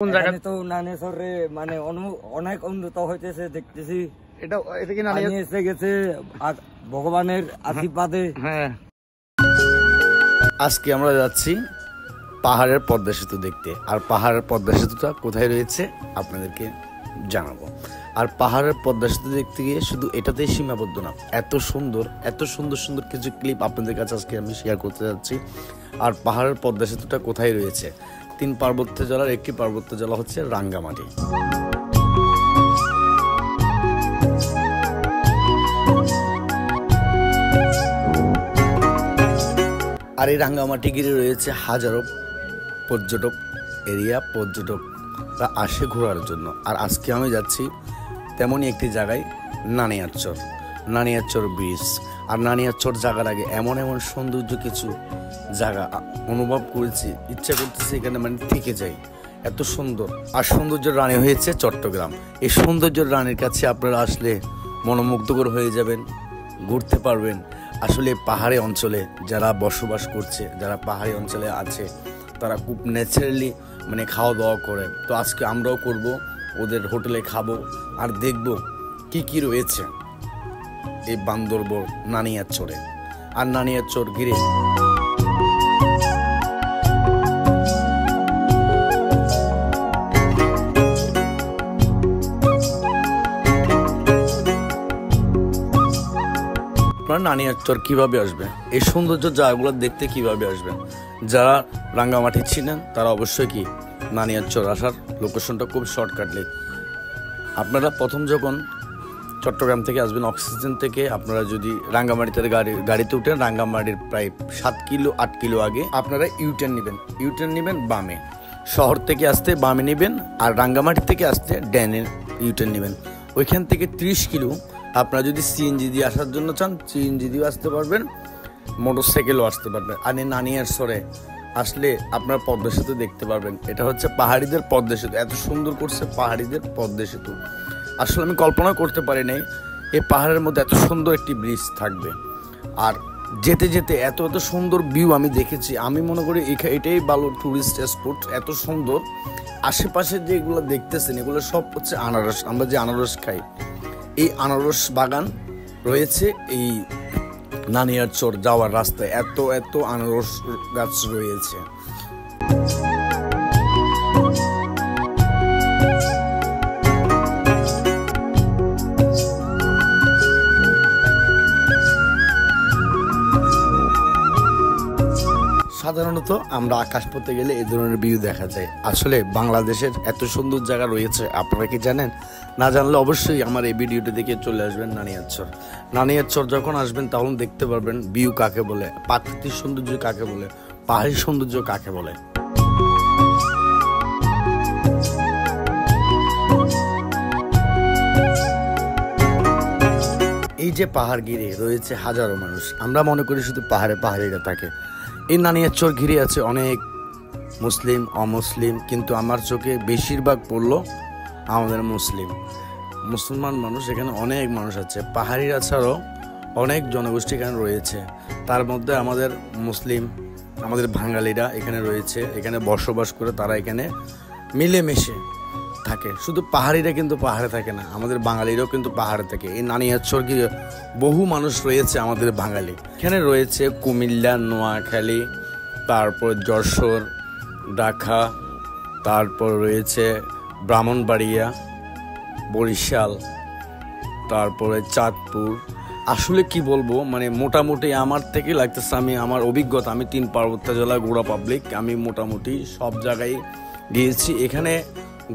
কোন জায়গা তো নানেশ্বরে মানে অনেক উন্নত হইতেছে দেখতেছি। এটা কি এসে গেছে ভগবানের আশীর্বাদে। হ্যাঁ, আজকে আমরা যাচ্ছি পাহাড়ের পদ্মা সেতু দেখতে। আর পাহাড়ের পদ্মা সেতুটা কোথায় রয়েছে আপনাদেরকে জানাবো। আর পাহাড়ের পদ্মা সেতু দেখতে গিয়ে শুধু এটাতেই সীমাবদ্ধ না, এত সুন্দর সুন্দর কিছু ক্লিপ আপনাদের কাছে আজকে আমি শেয়ার করতে যাচ্ছি। আর পাহাড়ের পদ্মা সেতুটা কোথায় রয়েছে? 3 পার্বত্য জেলার একটি পার্বত্য জেলা হচ্ছে রাঙ্গামাটি। আর এই রাঙ্গামাটি ঘিরে রয়েছে হাজারো পর্যটক পর্যটকরা আসে ঘোরার জন্য। আর আজকে আমি যাচ্ছি তেমনই একটি জায়গায়, নানিয়ারচর ব্রিজ। আর নানিয়ারচর যাওয়ার আগে এমন সৌন্দর্য কিছু জায়গা অনুভব করেছি, ইচ্ছা করতেছে এখানে মানে থেকে যাই, এত সুন্দর। আর সৌন্দর্যের রানী হয়েছে চট্টগ্রাম। এই সৌন্দর্যের রানীর কাছে আপনারা আসলে মনোমুগ্ধকর হয়ে যাবেন, ঘুরতে পারবেন। আসলে পাহাড়ি অঞ্চলে যারা বসবাস করছে, যারা পাহাড়ি অঞ্চলে আছে, তারা খুব ন্যাচারালি মানে খাওয়া দাওয়া করে। তো আজকে আমরাও করব, ওদের হোটেলে খাবো আর দেখব কি রয়েছে এই বান্দরবন নানিয়ারচরে। আর নানিয়ারচর ঘিরে নানিয়ারচর কিভাবে আসবেন, এই সৌন্দর্য জায়গাগুলো দেখতে কিভাবে আসবেন? যারা রাঙ্গামাটি ছিলেন তারা অবশ্যই কি নানিয়ারচর আসার লোকেশনটা খুব শর্টকাটলি। আপনারা প্রথম যখন চট্টগ্রাম থেকে আসবেন, অক্সিজেন থেকে আপনারা যদি রাঙ্গামাটিতে গাড়িতে উঠেন, রাঙ্গামাটির প্রায় 7-8 কিলো আগে আপনারা ইউটার্ন নেবেন বামে। শহর থেকে আসতে বামে নেবেন, আর রাঙ্গামাটি থেকে আসতে ডানে ইউটার্ন নেবেন। ওইখান থেকে 30 কিলো আপনারা যদি সিএনজি দিয়ে আসার জন্য চান, সিএনজি দিয়েও আসতে পারবেন, মোটরসাইকেলও আসতে পারবেন। আর নানিয়ারচরে আসলে আপনারা পদ্মা সেতু দেখতে পারবেন। এটা হচ্ছে পাহাড়িদের পদ্মা সেতু, এত সুন্দর করছে পাহাড়িদের পদ্মা সেতু। আসলে আমি কল্পনা করতে পারি নাই এই পাহাড়ের মধ্যে এত সুন্দর একটি ব্রিজ থাকবে। আর যেতে যেতে এত সুন্দর ভিউ আমি দেখেছি। আমি মনে করি এটাই ভালো টুরিস্ট স্পট, এত সুন্দর। আশেপাশে যেগুলো দেখতেছেন এগুলো সব হচ্ছে আনারস। আমরা যে আনারস খাই, এই আনারস বাগান রয়েছে এই নানিয়ারচর যাওয়ার রাস্তায়। এত আনারস গাছ রয়েছে। সাধারণত আমরা আকাশপথে গেলে এই ধরনের ভিউ দেখা যায়। আসলে বাংলাদেশের এত সুন্দর জায়গা রয়েছে, আপনারা কি জানেন? না জানলে অবশ্যই আমার এই ভিডিওটি দেখে চলে আসবেন নানিয়ারচর যখন আসবেন তখন দেখতে পারবেন ভিউ কাকে বলে, প্রাকৃতিক সৌন্দর্য কাকে বলে, পাহাড়ি সৌন্দর্য কাকে বলে। এই যে পাহাড় ঘিরে রয়েছে হাজারো মানুষ, আমরা মনে করি শুধু পাহাড়িরা থাকে। এই নানিয়ারচর ঘিরে আছে অনেক মুসলিম, অমুসলিম, কিন্তু আমার চোখে বেশিরভাগ পড়লো আমাদের মুসলমান মানুষ। এখানে অনেক মানুষ আছে, পাহাড়িরা ছাড়াও অনেক জনগোষ্ঠী এখানে রয়েছে। তার মধ্যে আমাদের মুসলিম, আমাদের বাঙালিরা এখানে রয়েছে, এখানে বসবাস করে তারা এখানে মিলেমিশে থাকে। শুধু পাহাড়িরা কিন্তু পাহাড়ে থাকে না, আমাদের বাঙালিরাও কিন্তু পাহাড়ে থাকে। এই নানিয়ারচর ঘিরে বহু মানুষ রয়েছে আমাদের বাঙালি। এখানে রয়েছে কুমিল্লা, নোয়াখালী, তারপর যশোর, ঢাকা, তারপর রয়েছে ব্রাহ্মণবাড়িয়া, বরিশাল, তারপরে চাঁদপুর। আসলে কি বলবো, মানে মোটামুটি আমার থেকে লাগতেছে, আমার অভিজ্ঞতা, আমি 3 পার্বত্য জেলা ঘোরা পাবলিক, আমি মোটামুটি সব জায়গায় গিয়েছি। এখানে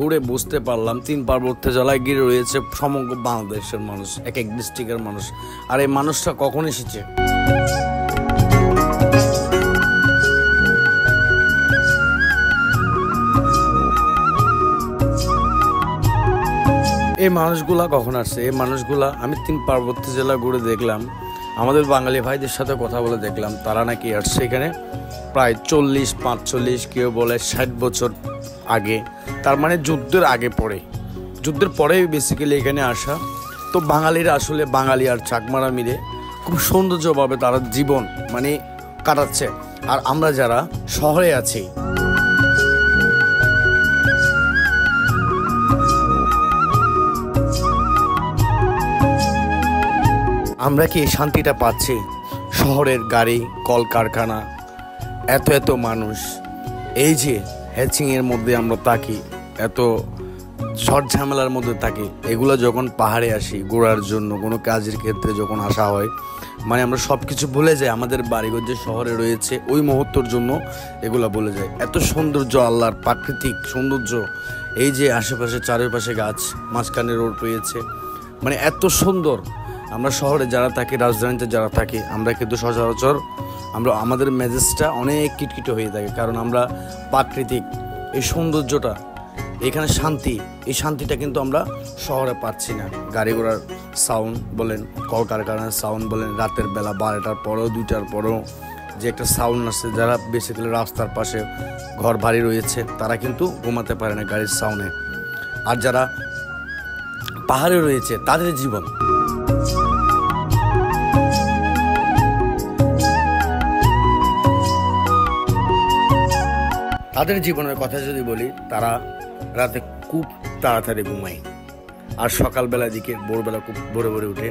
ঘুরে বুঝতে পারলাম 3 পার্বত্য জেলায় গিয়ে রয়েছে সমগ্র বাংলাদেশের মানুষ, এক ডিস্ট্রিক্টের মানুষ। আর এই মানুষটা কখন এসেছে? এই মানুষগুলা কখন আসছে? এই মানুষগুলা আমি 3 পার্বত্য জেলা ঘুরে দেখলাম, আমাদের বাঙালি ভাইদের সাথে কথা বলে দেখলাম তারা নাকি আসছে এখানে প্রায় 40-45, কেউ বলে 60 বছর আগে। তার মানে যুদ্ধের পরে বেসিক্যালি এখানে আসা। তো বাঙালিরা আসলে বাঙালি আর চাকমারা মিলে খুব সৌন্দর্যভাবে তারা জীবন মানে কাটাচ্ছে। আর আমরা যারা শহরে আছি আমরা কি এই শান্তিটা পাচ্ছি? শহরের গাড়ি, কলকারখানা, এত এত মানুষ, এই যে হ্যাচিংয়ের মধ্যে আমরা থাকি, এত ঝড় ঝামেলার মধ্যে থাকি, এগুলো যখন পাহাড়ে আসি ঘোরার জন্য, কোনো কাজের ক্ষেত্রে যখন আসা হয়, মানে আমরা সব কিছু ভুলে যাই। আমাদের বাড়িঘর যে শহরে রয়েছে ওই মুহূর্তের জন্য এগুলো ভুলে যায়। এত সৌন্দর্য, আল্লাহর প্রাকৃতিক সৌন্দর্য, এই যে আশেপাশে চারিপাশে গাছ, মাঝখানে রোড রয়েছে, মানে এত সুন্দর। আমরা শহরে যারা থাকি, রাজধানীতে যারা থাকি, আমরা কিন্তু সচরাচর আমাদের মেজাজটা অনেক কিটকিটে হয়ে থাকে, কারণ আমরা প্রাকৃতিক এই সৌন্দর্যটা, এখানে শান্তি, এই শান্তিটা কিন্তু আমরা শহরে পাচ্ছি না। গাড়ি ঘোড়ার সাউন্ড বলেন, কলকারখানার সাউন্ড বলেন, রাতের বেলা 12টার পরেও 2টার পরেও যে একটা সাউন্ড আসছে, যারা বেসিক্যালি রাস্তার পাশে ঘর বাড়ি রয়েছে তারা কিন্তু ঘুমাতে পারে না গাড়ির সাউন্ডে। আর যারা পাহাড়ে রয়েছে তাদের জীবন, তাদের জীবনের কথা যদি বলি, তারা রাতে খুব তাড়াতাড়ি ঘুমায় আর সকালবেলার দিকে ভোরবেলা খুব ভোরে ভোরে উঠে।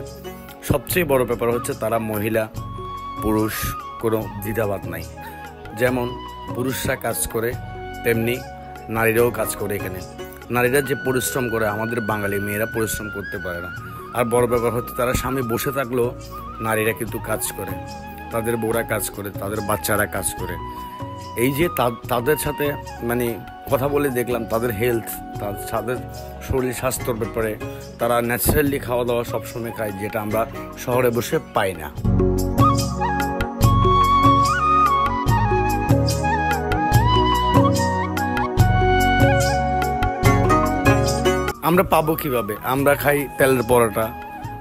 সবচেয়ে বড় ব্যাপার হচ্ছে তারা মহিলা পুরুষ কোনো দ্বিধাবাদ নাই। যেমন পুরুষরা কাজ করে তেমনি নারীরাও কাজ করে। এখানে নারীরা যে পরিশ্রম করে, আমাদের বাঙালি মেয়েরা পরিশ্রম করতে পারে না। আর বড় ব্যাপার হচ্ছে তারা স্বামী বসে থাকলেও নারীরা কিন্তু কাজ করে, তাদের বউরা কাজ করে, তাদের বাচ্চারা কাজ করে। এই যে তাদের সাথে মানে কথা বলে দেখলাম, তাদের হেলথ, তাদের শরীর স্বাস্থ্যর ব্যাপারে তারা ন্যাচারালি খাওয়া দাওয়া সবসময় খায়, যেটা আমরা শহরে বসে পাই না। আমরা পাবো কিভাবে? আমরা খাই তেলের পরোটা,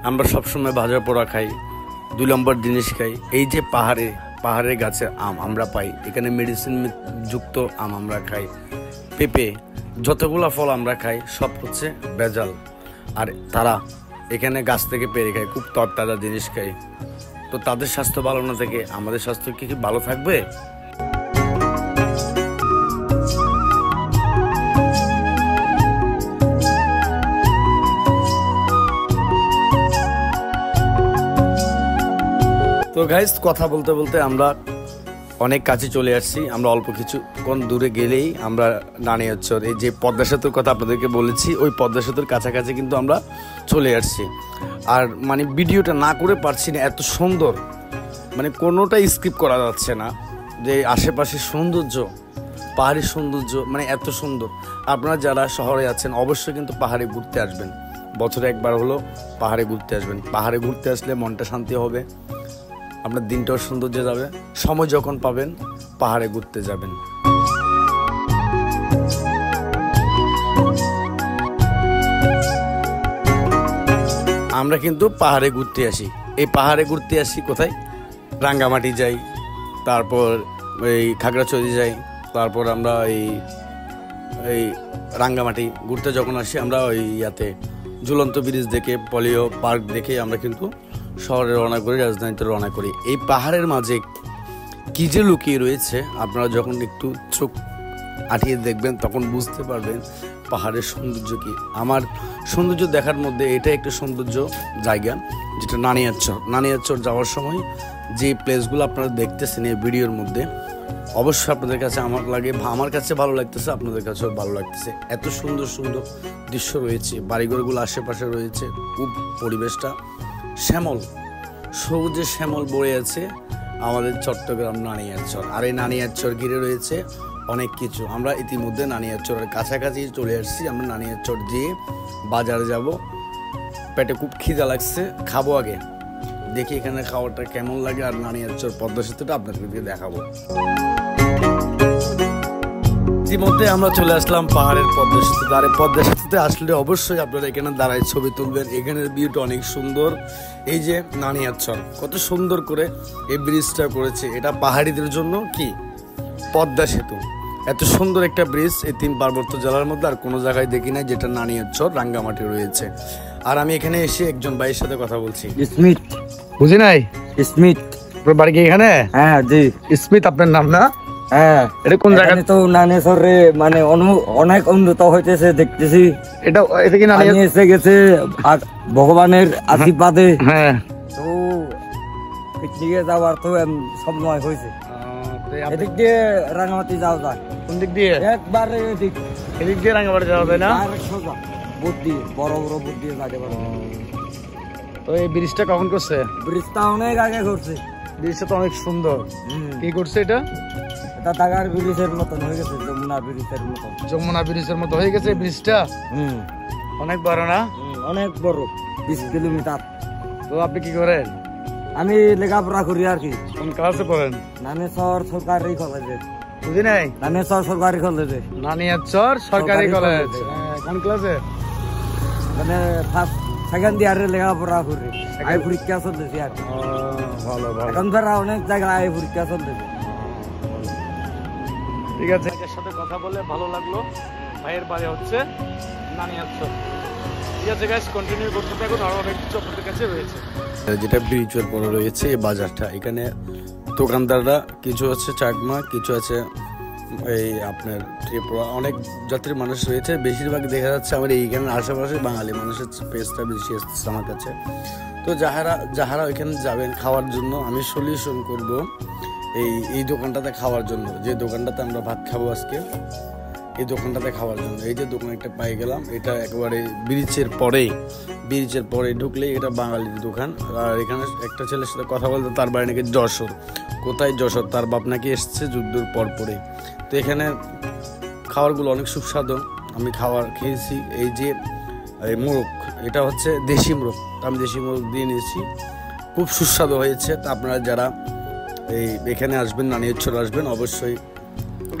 আমরা সবসময় ভাজা পোড়া খাই, 2 নম্বর জিনিস খাই। এই যে পাহাড়ের গাছের আম আমরা পাই, এখানে মেডিসিন যুক্ত আম আমরা খাই, পেঁপে, যতগুলো ফল আমরা খাই সব হচ্ছে ভেজাল। আর তারা এখানে গাছ থেকে পেরে খায়, খুব তরতাজা জিনিস খায়। তো তাদের স্বাস্থ্য ভালো না থেকে আমাদের স্বাস্থ্য কি ভালো থাকবে? তো গাইস, কথা বলতে বলতে আমরা অনেক কাছে চলে আসছি। আমরা অল্প কিছুক্ষণ দূরে গেলেই আমরা নানিয়ারচর, এই যে পদ্মা সেতুর কথা আপনাদেরকে বলেছি, ওই পদ্মা সেতুর কাছাকাছি কিন্তু আমরা চলে আসছি। আর মানে ভিডিওটা না করে পারছি না, এত সুন্দর, মানে কোনোটাই স্কিপ করা যাচ্ছে না। যে আশেপাশের সৌন্দর্য, পাহাড়ি সৌন্দর্য, মানে এত সুন্দর। আপনারা যারা শহরে আছেন অবশ্যই কিন্তু পাহাড়ে ঘুরতে আসবেন, বছরে একবার হলো পাহাড়ে ঘুরতে আসবেন। পাহাড়ে ঘুরতে আসলে মনটা শান্তি হবে, আপনার দিনটাও সৌন্দর্য যাবে। সময় যখন পাবেন পাহাড়ে ঘুরতে যাবেন। আমরা কিন্তু পাহাড়ে ঘুরতে আসি। এই পাহাড়ে ঘুরতে আসি কোথায়? রাঙ্গামাটি যাই, তারপর এই খাগড়াছড়ি যাই, তারপর আমরা এই রাঙ্গামাটি ঘুরতে যখন আসি আমরা ওই ইয়াতে ঝুলন্ত ব্রিজ দেখে, পলিও পার্ক দেখে আমরা কিন্তু শহরে রওনা করি, রাজধানীতে রওনা করি। এই পাহাড়ের মাঝে কি যে লুকিয়ে রয়েছে, আপনারা যখন একটু চোখ আটিয়ে দেখবেন তখন বুঝতে পারবেন পাহাড়ের সৌন্দর্য কি। আমার সৌন্দর্য দেখার মধ্যে এটা একটা সৌন্দর্য জায়গা, যেটা নানিয়ারচর যাওয়ার সময় যে প্লেসগুলো আপনারা দেখতেছেন এই ভিডিওর মধ্যে, অবশ্যই আপনাদের কাছে আমার কাছে ভালো লাগতেছে, আপনাদের কাছেও ভালো লাগতেছে। এত সুন্দর সুন্দর দৃশ্য রয়েছে, বাড়িঘরগুলো আশেপাশে রয়েছে, খুব পরিবেশটা শ্যামল, সবুজে শ্যামল বয়ে আছে আমাদের চট্টগ্রাম নানিয়ারচর। আর এই নানিয়ারচর ঘিরে রয়েছে অনেক কিছু। আমরা ইতিমধ্যে নানিয়ারচরের কাছাকাছি চলে আসছি। আমরা নানিয়ারচর দিয়ে বাজারে যাব, পেটে খুব খিদা লাগছে, খাবো আগে, দেখি এখানে খাওয়াটা কেমন লাগে। আর নানিয়ারচর পদ্মা সেতুটা আপনাদেরকে দেখাবো। ইতিমধ্যে আমরা চলে আসলাম পাহাড়ের পদ্মা সেতুতে। আর পদ্মা সেতুতে আসলে অবশ্যই আপনারা এখানে দাঁড়ায় ছবি তুলবেন। এখানের ভিউটা অনেক সুন্দর। এই যে নানিয়ারচর কত সুন্দর করে এই ব্রিজটা করেছে, এটা পাহাড়িদের জন্য কি পদ্মা সেতু। এত সুন্দর একটা ব্রিজ এই 3 পার্বত্য জেলার মধ্যে আর কোনো জায়গায় দেখি নাই, যেটা নানিয়ারচর রাঙ্গামাটি রয়েছে। আর আমি এখানে এসে একজন ভাইয়ের সাথে কথা বলছি। স্মিথ। বুঝি নাই? স্মিথ। আপনার বাড়ি কি এখানে? হ্যাঁ জি। স্মিথ আপনার নাম না? হ্যাঁ। এটা কোন জায়গা? তো নানিয়ারচরে মানে অনেক উন্নত হইতেছে দেখতেছি। এটা কি এসে গেছে ভগবানের আশীর্বাদে। হ্যাঁ। তো পিকনিকে যাওয়ার তো সময় হয়েছে। এদিক দিয়ে রাঙামাটি যাওয়া যায়। কোন দিক দিয়ে? একবারে এদিক এদিক দিয়ে রাঙামাটি যাওয়া যায় না? ডাইরেক্ট সোজা বুট দিয়ে, বড় বড় বুট দিয়ে যাইতে পারবো। তো এই ব্রিজটা কখন করছে? ব্রিজটা অনেক আগে করছে। ব্রিজটা তো অনেক সুন্দর। কি করছে এটা? এটা ঢাকার ব্রিজের মতন হয়ে গেছে, যমুনা ব্রিজের মতন। যমুনা ব্রিজের মতো হয়ে গেছে ব্রিজটা। অনেক বড় না? অনেক বড়, 20 কিলোমিটার। তো আপনি কি করেন? আমি লেখাপড়া করি আর কি। কোন ক্লাসে পড়েন? নানেশ্বর সরকারি কলেজে। বুঝি নাই? নানেশ্বর সরকারি কলেজে। নানিয়ারচর সরকারি কলেজ। কোন ক্লাসে? মানে ফার্স্ট সেকেন্ড ইয়ারে লেখাপড়া করি। আই পরীক্ষা চলতেছে আর কি। ভালো ভালো। এখন ধরা অনেক জায়গায় আই পরীক্ষা চলতেছে। ঠিক আছে, এর সাথে কথা বলে ভালো লাগলো। ভাইয়ের বাড়ি হচ্ছে নানিয়ারচর। ঠিক আছে গাইস, কন্টিনিউ করতে থাকুন, আরো অনেক কিছু আপনাদের কাছে রয়েছে। যেটা ব্রিজের পরে রয়েছে এই বাজারটা, এখানে দোকানদাররা কিছু আছে চাকমা, কিছু আছে এই আপনার ত্রিপুরা, অনেক জাতির মানুষ রয়েছে। বেশিরভাগ দেখা যাচ্ছে আমার এইখানে আশেপাশে বাঙালি মানুষের পেজটা বেশি এসেছে আমার কাছে। তো যাহারা ওইখানে যাবেন খাওয়ার জন্য, আমি সলিউশন করব এই দোকানটাতে খাওয়ার জন্য। যে দোকানটাতে আমরা ভাত খাবো আজকে, এই দোকানটাতে খাওয়ার জন্য। এই যে দোকান একটা পাই গেলাম, এটা একেবারে ব্রিজের পরে ঢুকলে এটা বাঙালির দোকান। আর এখানে একটা ছেলের সাথে কথা বলতে, তার বাড়ি নাকি যশোর। কোথায় যশোর? তার বাপ নাকি এসছে যুদ্ধর পরে। তো এখানে খাবারগুলো অনেক সুস্বাদু। আমি খাবার খেয়েছি। এই যে মোরগ, এটা হচ্ছে দেশি মোরগ, আমি দেশি মোরগ দিয়ে নিয়েছি, খুব সুস্বাদু হয়েছে। তা আপনারা যারা এখানে আসবেন, নানিয়ারচর আসবেন, অবশ্যই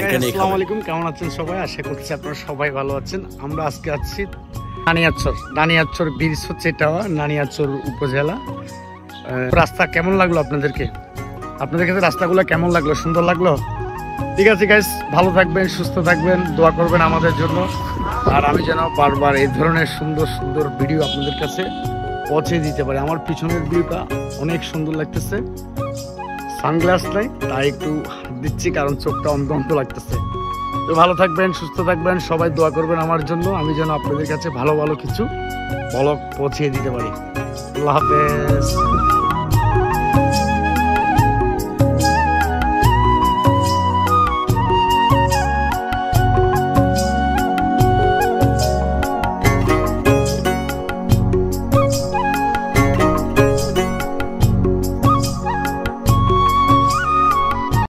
এখানে। আসসালামু আলাইকুম, কেমন আছেন সবাই? আশা করছি আপনারা সবাই ভালো আছেন। আমরা আজকে আছি নানিয়ারচর ব্রিজ হচ্ছে এটা, নানিয়ারচর উপজেলা। রাস্তা কেমন লাগলো আপনাদেরকে? আপনাদের কাছে রাস্তাগুলো কেমন লাগলো? সুন্দর লাগলো? ঠিক আছে গাইস, ভালো থাকবেন, সুস্থ থাকবেন, দোয়া করবেন আমাদের জন্য। আর আমি যেন বারবার এই ধরনের সুন্দর সুন্দর ভিডিও আপনাদের কাছে পৌঁছে দিতে পারি। আমার পিছনের ভিউটা অনেক সুন্দর লাগতেছে। সানগ্লাস নাই তাই একটু হাত দিচ্ছি, কারণ চোখটা অন্ধ অন্ধ লাগতেছে। তো ভালো থাকবেন, সুস্থ থাকবেন, সবাই দোয়া করবেন আমার জন্য, আমি যেন আপনাদের কাছে ভালো ভালো কিছু ব্লগ পৌঁছিয়ে দিতে পারি। আল্লাহ হাফেজ।